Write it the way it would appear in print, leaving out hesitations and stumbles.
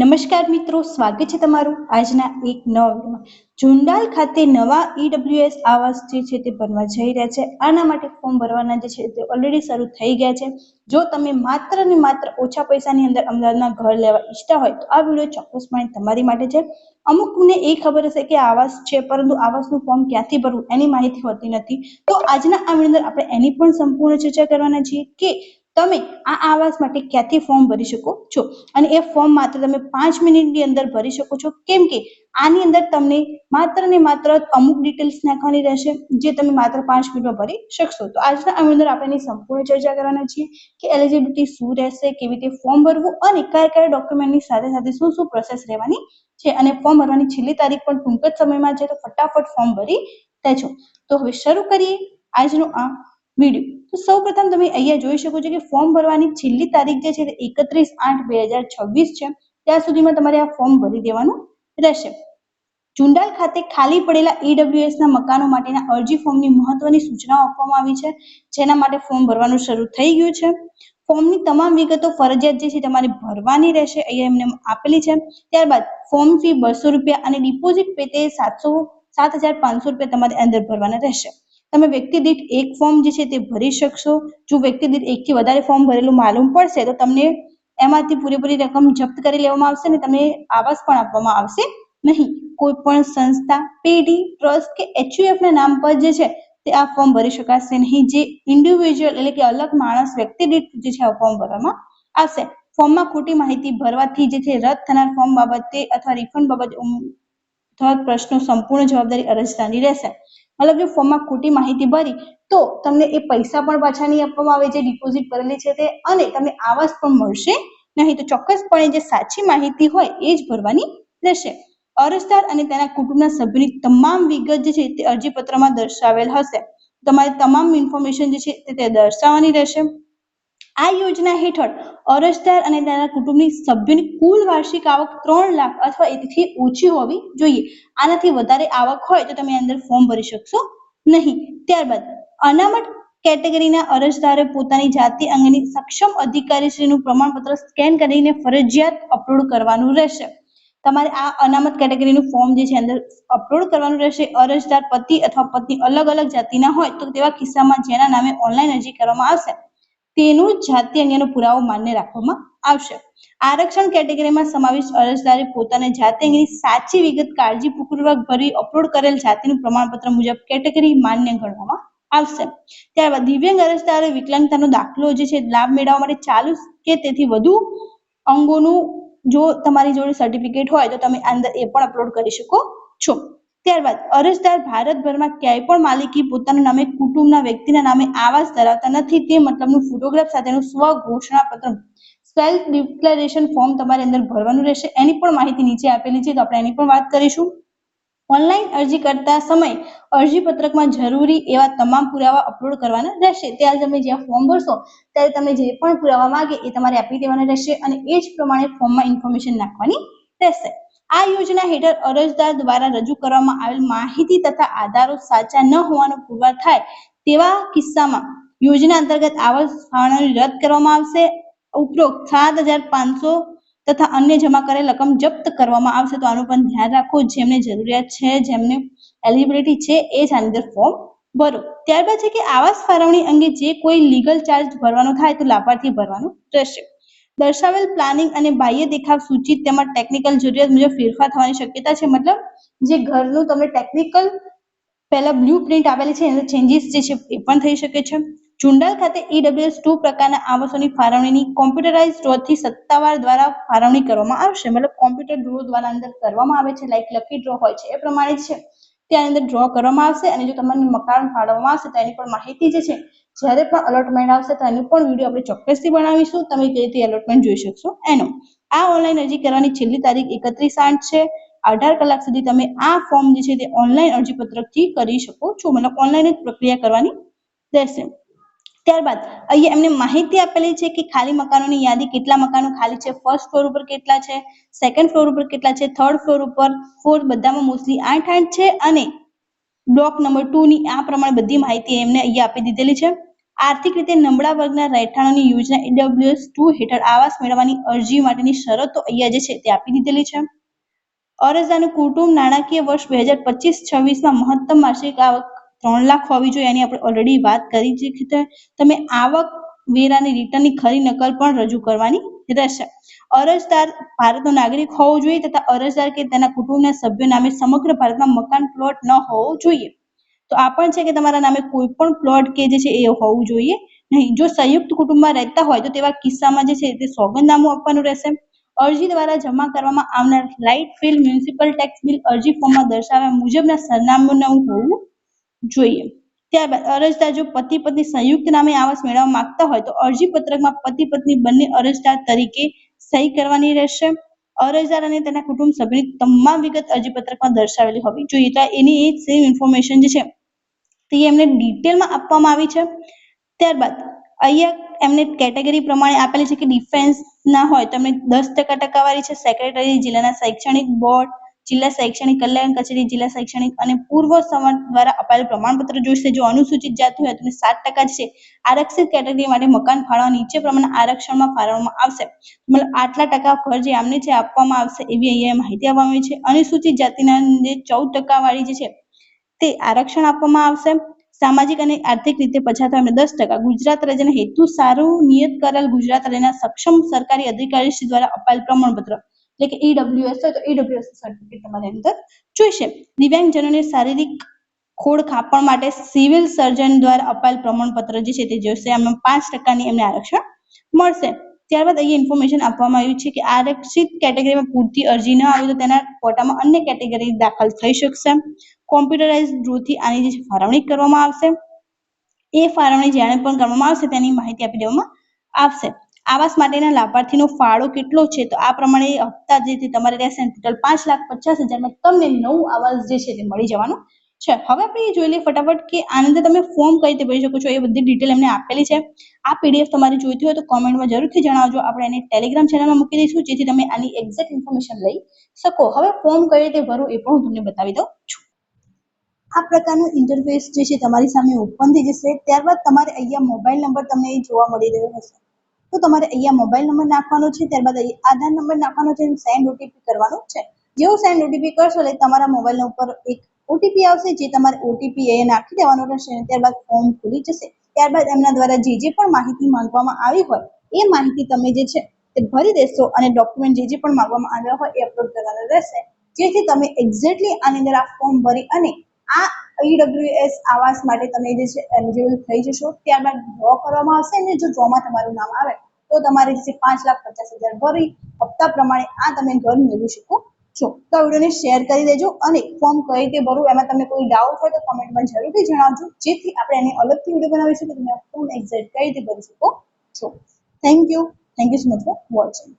નમસ્કાર મિત્રો, સ્વાગત છે તમારું આજના એક નવા વિડીયોમાં। જુંડાલ ખાતે નવા ઈડબ્લ્યુએસ આવાસ જે છે તે બનવા જઈ રહ્યા છે। આના માટે ફોર્મ ભરવાના જે છે તે ઓલરેડી શરૂ થઈ ગયા છે। જો તમે માત્ર ને માત્ર ઓછા પૈસાની અંદર અમદાવાદમાં ઘર લેવા ઈચ્છતા હોય તો આ વિડીયો ચોક્કસપણે તમારી માટે છે। અમુકને એ ખબર હશે કે આવાસ છે, પરંતુ આવાસનું ફોર્મ ક્યાંથી ભરવું એની માહિતી હોતી નથી। તો આજના આ વિડીયો અંદર આપણે એની પણ સંપૂર્ણ ચર્ચા કરવાના છીએ કે તમે આ આવાસ માટે ક્યાંથી ફોર્મ ભરી શકો છો અને એ ફોર્મ માત્ર તમે 5 મિનિટની અંદર ભરી શકો છો। કેમ કે આની અંદર તમને માત્ર ને માત્ર અમુક ડિટેલ્સ નાખવાની રહેશે જે તમે માત્ર 5 મિનિટમાં ભરી શકશો। તો આજના આ વિડીયોમાં આપણે એની સંપૂર્ણ ચર્ચા કરવાના છીએ કે એલિજિબિલિટી શું રહેશે, કેવી રીતે ફોર્મ ભરવું અને કયા કયા ડોક્યુમેન્ટની સાથે સાથે શું શું પ્રોસેસ રહેવાની છે અને ફોર્મ ભરવાની છેલ્લી તારીખ પણ ટૂંક જ સમયમાં છે, તો ફટાફટ ફોર્મ ભરી દેજો। તો હવે શરૂ કરીએ આજનો આ વિડીયો। તો સૌપ્રથમ તમે અહીંયા જોઈ શકો છો કે ફોર્મ ભરવાની છેલ્લી તારીખ જે છે તે 31/8/2026 છે। ત્યાં સુધીમાં તમારે આ ફોર્મ ભરી દેવાનું રહેશે। જુંડાલ ખાતે ખાલી પડેલા ઈડબ્લ્યુએસ ના મકાનો માટેના અરજી ફોર્મની મહત્વની સૂચનાઓ આપવામાં આવી છે, જેના માટે ફોર્મ ભરવાનું શરૂ થઈ ગયું છે। ફોર્મની તમામ વિગતો ફરજિયાત જે છે તમારે ભરવાની રહેશે, અહીંયા એમને આપેલી છે। ત્યારબાદ ફોર્મ ફી 200 રૂપિયા અને ડિપોઝિટ પેટે 7,500 રૂપિયા તમારે અંદર ભરવાના રહેશે। તમે વ્યક્તિ દીઠ એક ફોર્મ જે છે તે ભરી શકશો। જો વ્યક્તિ દીઠ એકથી વધારે ફોર્મ ભરેલું માલુમ પડશે તો તમને એમાંથી પૂરેપૂરી રકમ જપ્ત કરી લેવામાં આવશે અને તમને આવાસ પણ આપવામાં આવશે નહીં। કોઈ પણ સંસ્થા, પેઢી, ટ્રસ્ટ કે એચયુએફ ના નામ પર જે છે તે આ ફોર્મ ભરી શકાશે નહીં। જે ઇન્ડિવિજ્યુઅલ એટલે કે અલગ માણસ વ્યક્તિ દીઠ જે છે આ ફોર્મ ભરવામાં આવશે। ફોર્મમાં ખોટી માહિતી ભરવાથી જે છે રદ થનાર ફોર્મ બાબતે અથવા રિફંડ બાબતે પ્રશ્નો સંપૂર્ણ જવાબદારી અરજદારની રહેશે। મતલબ જો ફોર્મમાં ખોટી માહિતી ભરી તો તમને એ પૈસા પણ પાછા નહીં આપવામાં આવે જે ડિપોઝિટ ભરેલી છે તે, અને તમને આવાસ પણ મળશે નહીં। તો ચોક્કસપણે જે સાચી માહિતી હોય એ જ ભરવાની રહેશે। અરજદાર અને તેના કુટુંબના સભ્યોની તમામ વિગત જે છે તે અરજીપત્રમાં દર્શાવેલ હશે। તમારે તમામ ઇન્ફોર્મેશન જે છે તે દર્શાવવાની રહેશે। આ યોજના હેઠળ અરજદાર અને તેના કુટુંબની સભ્યોની કુલ વાર્ષિક આવક 3 લાખ અથવા એથી ઓછી હોવી જોઈએ। આનાથી વધારે આવક હોય તો તમે અંદર ફોર્મ ભરી શકશો નહીં। ત્યારબાદ અનામત કેટેગરીના અરજદારે પોતાની જાતિ અંગેની સક્ષમ અધિકારીશ્રીનું પ્રમાણપત્ર સ્કેન કરીને ફરજિયાત અપલોડ કરવાનું રહેશે। તમારે આ અનામત કેટેગરીનું ફોર્મ જે છે અંદર અપલોડ કરવાનું રહેશે। અરજદાર પતિ અથવા પત્ની અલગ અલગ જાતિના હોય તો તેવા કિસ્સામાં જેના નામે ઓનલાઈન અરજી કરવામાં આવશે તેનું જાતિ અંગેનો પુરાવો માન્ય રાખવામાં આવશે। આરક્ષણ કેટેગરીમાં સમાવિષ્ટ અરજદારે પોતાની જાતિ અંગેની સાચી વિગત કાળજીપૂર્વક ભરી અપલોડ કરેલ જાતિનું પ્રમાણપત્ર મુજબ કેટેગરી માન્ય ગણવામાં આવશે। ત્યારબાદ દિવ્યાંગ અરજદારે વિકલાંગતાનો દાખલો જે છે લાભ મેળવવા માટે ચાલુ કે તેથી વધુ અંગોનું જો તમારી જોડે સર્ટિફિકેટ હોય તો તમે અંદર એ પણ અપલોડ કરી શકો છો। ત્યારબાદ અરજદાર ભારતભરમાં ક્યાંય પણ માલિકી પોતાના નામે કુટુંબના વ્યક્તિના નામે આવાસ ધરાવતા નથી તે મતલબનું ફોટોગ્રાફ સાથેનું સ્વ ઘોષણા પત્ર સેલ્ફ ડિક્લેરેશન ફોર્મ તમારે અંદર ભરવાનું રહેશે। એની પણ માહિતી નીચે આપેલી છે, તો આપણે એની પણ વાત કરીશું। ઓનલાઈન અરજી કરતા સમય અરજી પત્રકમાં જરૂરી એવા તમામ પુરાવા અપલોડ કરવાના રહેશે। ત્યારે તમે જ્યાં ફોર્મ ભરશો ત્યારે તમે જે પણ પુરાવા માંગે એ તમારે આપી દેવાના રહેશે અને એ જ પ્રમાણે ફોર્મમાં ઇન્ફોર્મેશન નાખવાની રહેશે। આ યોજના હેઠળ અરજદાર દ્વારા રજૂ કરવામાં આવેલ માહિતી તથા આધારો સાચા ન હોવાનો પુરવાર થાય તેવા કિસ્સામાં યોજના અંતર્ગત આવાસ ફાળવણી રદ કરવામાં આવશે। ઉપરોક્ત 7,500 તથા અન્ય જમા કરેલ રકમ જપ્ત કરવામાં આવશે। તો આનું પણ ધ્યાન રાખો, જેમને જરૂરિયાત છે, જેમને એલિજિબિલિટી છે એ જ આની અંદર ફોર્મ ભરો। ત્યારબાદ છે કે આવાસ ફાળવણી અંગે જે કોઈ લીગલ ચાર્જ ભરવાનો થાય તો લાભાર્થી ભરવાનું રહેશે। દર્શાવેલ પ્લાનિંગ અને બાહ્ય દેખાવ સૂચિત તેમાં ટેકનિકલ જરૂરિયાત મુજબ ફેરફાર થવાની શક્યતા છે। મતલબ જે ઘરનું તમને ટેકનિકલ પહેલા બ્લુ પ્રિન્ટ આપેલી છે એના ચેન્જીસ જે છે એ પણ થઈ શકે છે। જુંડાલ ખાતે ઈડબ્લ્યુએસ 2 પ્રકારના આવાસોની ફાળવણીની કોમ્પ્યુટરાઇઝ ડ્રોથી સત્તાવાર દ્વારા ફાળવણી કરવામાં આવશે। મતલબ કોમ્પ્યુટર ડ્રો દ્વારા અંદર કરવામાં આવે છે, લાઈક લકી ડ્રો હોય છે એ પ્રમાણે છે ત્યાં અંદર ડ્રો કરવામાં આવશે। અને જો તમને મકાન ફાળવવામાં આવશે તો એની પણ માહિતી જે છે જ્યારે પણ અલોટમેન્ટ આવશે તો એનું પણ વિડીયો આપણે ચોક્કસથી બનાવીશું, તમે કઈ રીતે અલોટમેન્ટ જોઈ શકશો એનો। આ ઓનલાઈન અરજી કરવાની છેલ્લી તારીખ 31/8 છે। 18 કલાક સુધી તમે આ ફોર્મ જે છે તે ઓનલાઈન અરજી પત્રકથી કરી શકો છો, મતલબ ઓનલાઈન જ પ્રક્રિયા કરવાની રહેશે। ત્યારબાદ અહીંયા એમને માહિતી આપેલી છે કે ખાલી મકાનોની યાદી, કેટલા મકાનો ખાલી છે, ફર્સ્ટ ફ્લોર ઉપર કેટલા છે, સેકન્ડ ફ્લોર ઉપર કેટલા છે, થર્ડ ફ્લોર ઉપર 4 બધામાં મોસ્ટલી 8 છે અને બ્લોક નંબર 2 ની આ પ્રમાણે બધી માહિતી એમને અહીંયા આપી દીધેલી છે। આર્થિક રીતે નબળા વર્ગના રહેઠાણોની યોજના EWS2 હેઠળ આવાસ મેળવવાની અરજી માટેની શરતો અહીંયા જે છે તે આપી દીધેલી છે. અરજદારનું કુટુંબ નાણાકીય વર્ષ 2025-26માં મહત્તમ માસિક આવક 3 લાખ હોવી જોઈએ. એની આપણે ઓલરેડી વાત કરી છે. તમે આવક વેરાની રિટર્નની ખરી નકલ પણ રજૂ કરવાની રહેશે. અરજદાર ભારતનો નાગરિક હોવો જોઈએ તથા અરજદાર કે તેના કુટુંબના સભ્યો નામે સમગ્ર ભારતમાં મકાન પ્લોટ ન હોવો જોઈએ. તો આ પણ છે કે તમારા નામે કોઈ પણ પ્લોટ કે જે છે એ હોવું જોઈએ નહીં. જો સંયુક્ત કુટુંબમાં રહેતા હોય તો તેવા કિસ્સામાં જે છે તે સોગંદનામું આપવાનું રહેશે. અરજી દ્વારા જમા કરવામાં આવનાર light bill, municipal tax bill અરજી ફોર્મમાં દર્શાવ્યા મુજબના સરનામાનું હોવું જોઈએ. ત્યારબાદ અરજદાર જો પતિ પત્ની સંયુક્ત નામે આવાસ મેળવવા માંગતા હોય તો અરજી પત્રકમાં પતિ પત્ની બંને અરજદાર તરીકે સહી કરવાની રહેશે. અરજદાર અને તેના કુટુંબ સભ્યોની તમામ વિગત અરજી પત્રકમાં દર્શાવેલી હોવી જોઈએ. તો એની એ સેમ ઇન્ફોર્મેશન જે છે તે એમને ડિટેલમાં આપવામાં આવી છે. ત્યારબાદ અહીંયા એમને કેટેગરી પ્રમાણે આપેલી છે કે ડિફેન્સ ના હોય તો એમને 10% ટકાવારી છે. સેક્રેટરી, જિલ્લાના શૈક્ષણિક બોર્ડ, જિલ્લા શૈક્ષણિક કલ્યાણ કચેરી, જિલ્લા શૈક્ષણિક અને પૂર્વ સંવર્ગ દ્વારા અપાયેલ પ્રમાણપત્ર જોઈશે. જો અનુસૂચિત જાતિ હોય તો 7% છે. આરક્ષિત કેટેગરી માટે મકાન ફાળવા નીચે પ્રમાણે આરક્ષણમાં ફાળવવામાં આવશે. મતલબ આટલા ટકા ઘર જે આમને જે આપવામાં આવશે એવી અહીંયા માહિતી આપવામાં આવી છે. અનુસૂચિત જાતિના જે 14% વાળી જે છે તે આરક્ષણ આપવામાં આવશે. સામાજિક અને આર્થિક રીતે પછાત હોય એમને 10%. ગુજરાત રાજ્યના હેતુ સારું નિયત કરેલ ગુજરાત રાજ્યના સક્ષમ સરકારી અધિકારી દ્વારા અપાયેલ પ્રમાણપત્ર એટલે કે EWS હોય તો EWS સર્ટિફિકેટ તમારી અંદર જોઈશે. દિવ્યાંગજનોને શારીરિક ખોડ કાપણ માટે સિવિલ સર્જન દ્વારા અપાયેલ પ્રમાણપત્ર જે છે તે જોઈશે. આમાં 5%ની એમને આરક્ષણ મળશે. ત્યારબાદ અહીંયા ઇન્ફોર્મેશન આપવામાં આવ્યું છે કે આરક્ષિત કેટેગરીમાં પૂરતી અરજી ન આવે તો તેના કોટામાં અન્ય કેટેગરી દાખલ થઈ શકશે. કોમ્પ્યુટરાઇઝ ડ્રોથી આની જે ફાળવણી કરવામાં આવશે. એ ફાળવણી જ્યારે પણ કરવામાં આવશે તેની માહિતી આપી દેવામાં આવશે. આવાસ માટેના લાભાર્થીનો ફાળો કેટલો છે તો આ પ્રમાણે હપ્તા જે તમારે રહેશે ટોટલ 5,50,000 તમને નવું આવાસ જે છે તે મળી જવાનું છે. હવે આપણે જોઈ લઈએ ફટાફટ કે આની અંદર તમે ફોર્મ કઈ રીતે ભરી શકો છો. એ બધી ડિટેલ એમને આપેલી છે. આ PDF તમારે જોઈતી હોય તો કોમેન્ટમાં જરૂરથી જણાવજો. આપણે એને ટેલિગ્રામ ચેનલમાં મૂકી દઈશું જેથી તમે આની એક્ઝેક્ટ ઇન્ફોર્મેશન લઈ શકો. હવે ફોર્મ કઈ રીતે ભરવું એ પણ હું તમને બતાવી દઉં છું. આ પ્રકારનું ઇન્ટરફેસ જે છે તમારી સામે ઓપન થઈ જશે. ત્યારબાદ તમારે અહીંયા મોબાઈલ નંબર તમને જોવા મળી રહ્યો હશે તો તમારે અહીંયા મોબાઈલ નંબર નાખવાનો છે. ત્યારબાદ અહીંયા આધાર નંબર નાખવાનો છે અને સેન્ડ OTP કરવાનો છે. જેવું સેન્ડ OTP કરશો એટલે તમારા મોબાઈલ ઉપર એક OTP આવશે જે તમારે OTP એ નાખી દેવાનો રહેશે. ત્યારબાદ ફોર્મ ખુલી જશે. ત્યારબાદ એમના દ્વારા જે પણ માહિતી માંગવામાં આવી હોય એ માહિતી તમે જે છે તે ભરી દેશો અને ડોક્યુમેન્ટ જે પણ માંગવામાં આવ્યા હોય એ અપલોડ કરવાના રહેશે જેથી તમે એક્ઝેક્ટલી આની અંદર આ ફોર્મ ભરી અને આ EWS આવાસ માટે તમે જે છે એલિજિબલ થઈ જશો. ત્યારબાદ ડ્રો કરવામાં આવશે અને જો ડ્રોમાં તમારું નામ આવે તો તમારે જે 5,50,000 ભરી હપ્તા પ્રમાણે આ તમે ઘર મેળવી શકો છો. તો આ વિડીયોને શેર કરી દેજો અને ફોર્મ કઈ રીતે ભરવું એમાં તમને કોઈ ડાઉટ હોય તો કોમેન્ટમાં જરૂરથી જણાવજો જેથી આપણે એની અલગથી વિડીયો બનાવીશું કે તમે ફોર્મ એક્ઝેક્ટ કઈ રીતે ભરી શકો છો. Thank you so much for watching.